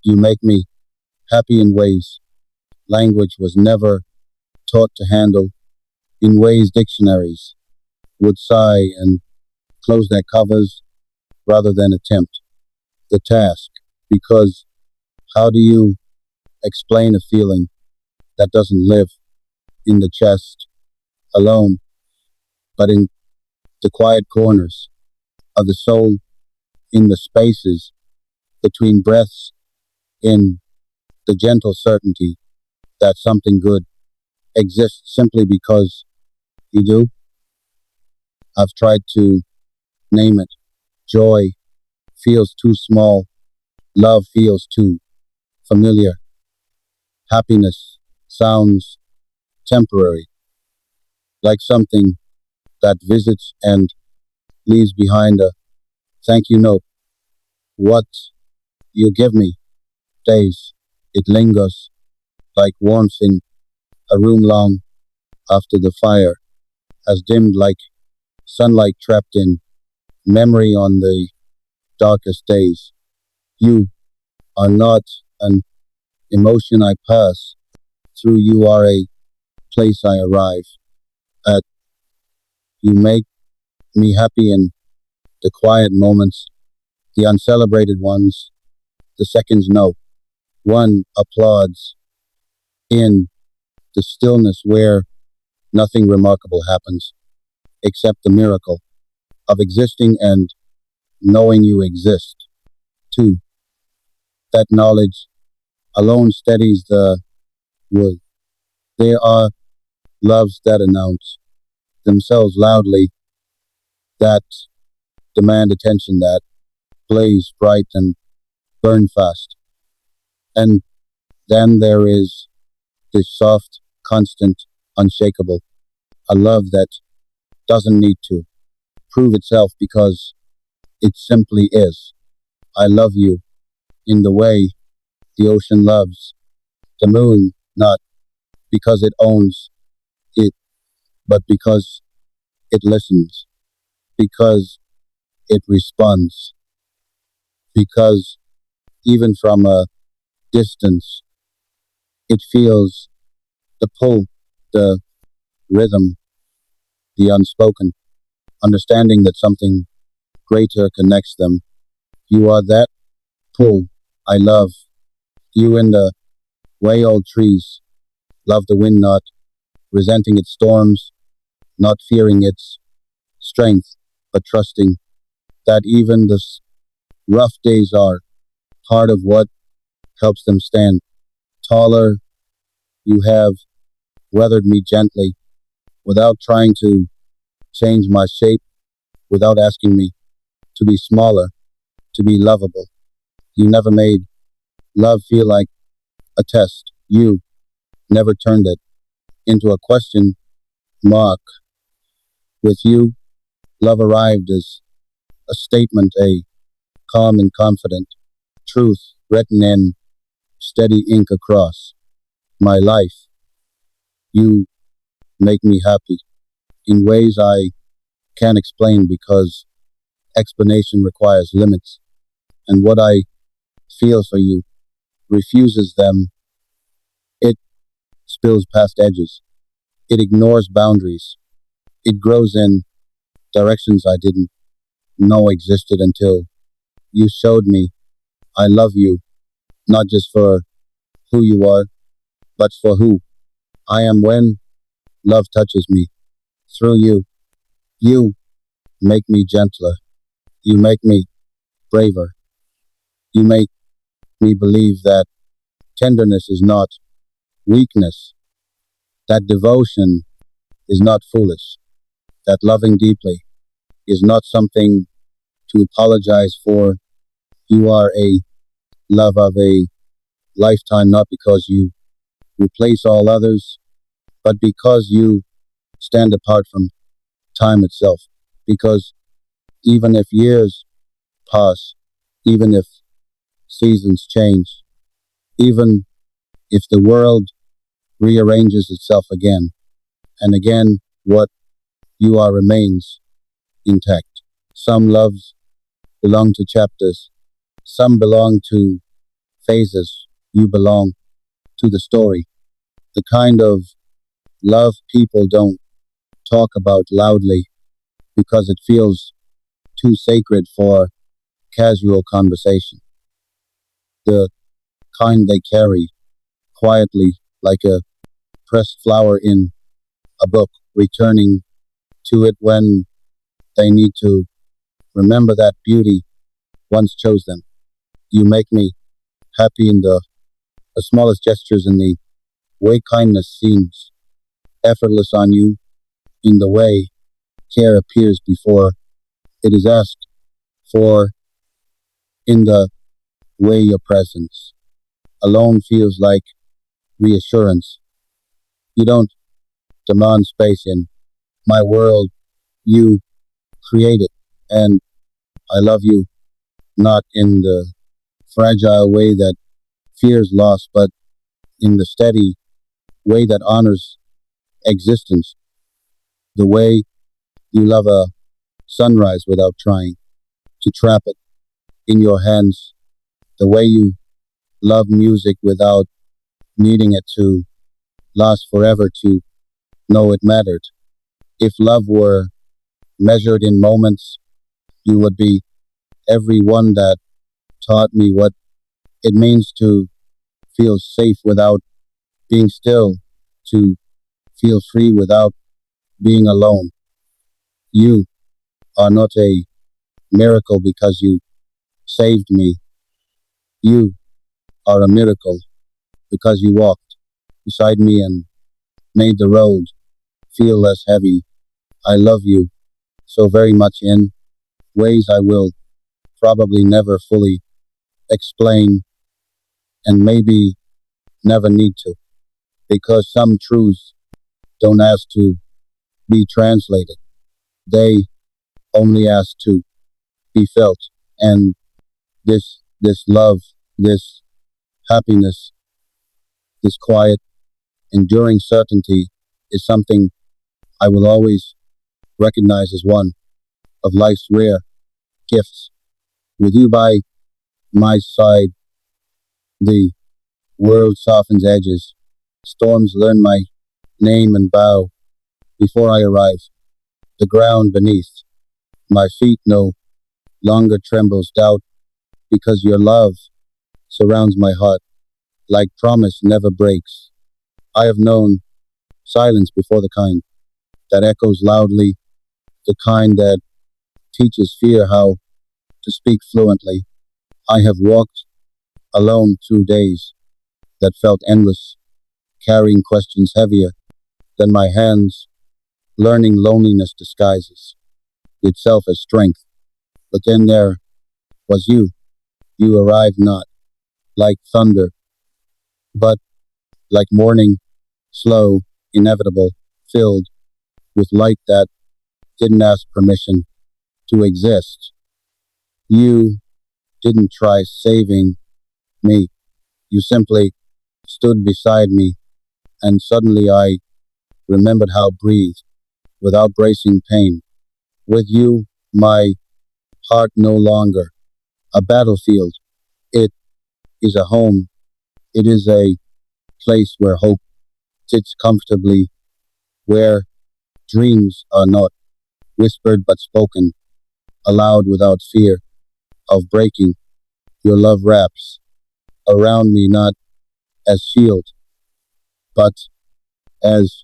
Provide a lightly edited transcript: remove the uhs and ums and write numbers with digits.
You make me happy in ways language was never taught to handle, in ways dictionaries would sigh and close their covers rather than attempt the task. Because how do you explain a feeling that doesn't live in the chest alone, but in the quiet corners of the soul, in the spaces between breaths, in the gentle certainty that something good exists simply because you do? I've tried to name it. Joy feels too small. Love feels too familiar. Happiness sounds temporary, like something that visits and leaves behind a thank you note. What you give me stays. It lingers like warmth in a room long after the fire has dimmed, like sunlight trapped in memory on the darkest days. You are not an emotion I pass through, you are a place I arrive at. You make me happy in the quiet moments, the uncelebrated ones, the seconds no one applauds, in the stillness where nothing remarkable happens except the miracle of existing and knowing you exist. Too, that knowledge alone steadies the wood. There are loves that announce themselves loudly, that demand attention, that blaze bright and burn fast. And then there is this soft, constant, unshakable, a love that doesn't need to prove itself because it simply is. I love you in the way the ocean loves the moon, not because it owns it, but because it listens, because it responds, because even from a distance, it feels the pull, the rhythm, the unspoken, understanding that something greater connects them. You are that pull. I love you in the way old trees love the wind, not resenting its storms, not fearing its strength, but trusting that even the rough days are part of what helps them stand taller. You have weathered me gently without trying to change my shape, without asking me to be smaller, to be lovable. You never made love feel like a test. You never turned it into a question mark. With you, love arrived as a statement, a calm and confident truth written in steady ink across my life. You make me happy in ways I can't explain because explanation requires limits, and what I feel for you refuses them. It spills past edges. It ignores boundaries. It grows in directions I didn't know existed until you showed me. I love you, not just for who you are, but for who I am when love touches me through you. You make me gentler. You make me braver. You make me believe that tenderness is not weakness, that devotion is not foolish, that loving deeply is not something to apologize for. You are a love of a lifetime, not because you replace all others, but because you stand apart from time itself. Because even if years pass, even if seasons change, even if the world rearranges itself again and again, what you are remains intact. Some loves belong to chapters, some belong to phases. You belong to the story. The kind of love people don't talk about loudly because it feels too sacred for casual conversation. The kind they carry quietly like a pressed flower in a book, returning to it when they need to remember that beauty once chose them. You make me happy in the smallest gestures, in the way kindness seems effortless on you, in the way care appears before it is asked for, in the way your presence alone feels like reassurance. You don't demand space in my world, you create it. And I love you not in the fragile way that fears loss, but in the steady way that honors existence. The way you love a sunrise without trying to trap it in your hands. The way you love music without needing it to last forever to know it mattered. If love were measured in moments, you would be every one that taught me what it means to feel safe without being still, to feel free without being alone. You are not a miracle because you saved me. You are a miracle because you walked beside me and made the road feel less heavy. I love you so very much in ways I will probably never fully explain and maybe never need to, because some truths don't ask to be translated. They only ask to be felt. And this love, this happiness, this quiet, enduring certainty is something I will always recognize as one of life's rare gifts. With you by my side, the world softens edges. Storms learn my name and bow before I arrive. The ground beneath my feet no longer trembles doubt because your love surrounds my heart like promise never breaks. I have known silence before, the kind that echoes loudly, the kind that teaches fear how to speak fluently. I have walked alone through days that felt endless, carrying questions heavier than my hands, learning loneliness disguises itself as strength. But then there was you. You arrived not like thunder, but like morning, slow, inevitable, filled with light that didn't ask permission to exist. You didn't try saving me. You simply stood beside me, and suddenly I remembered how to breathe without bracing pain. With you, my heart no longer a battlefield. It is a home. It is a place where hope sits comfortably, where dreams are not whispered but spoken, aloud without fear of breaking. Your love wraps around me not as shield, but as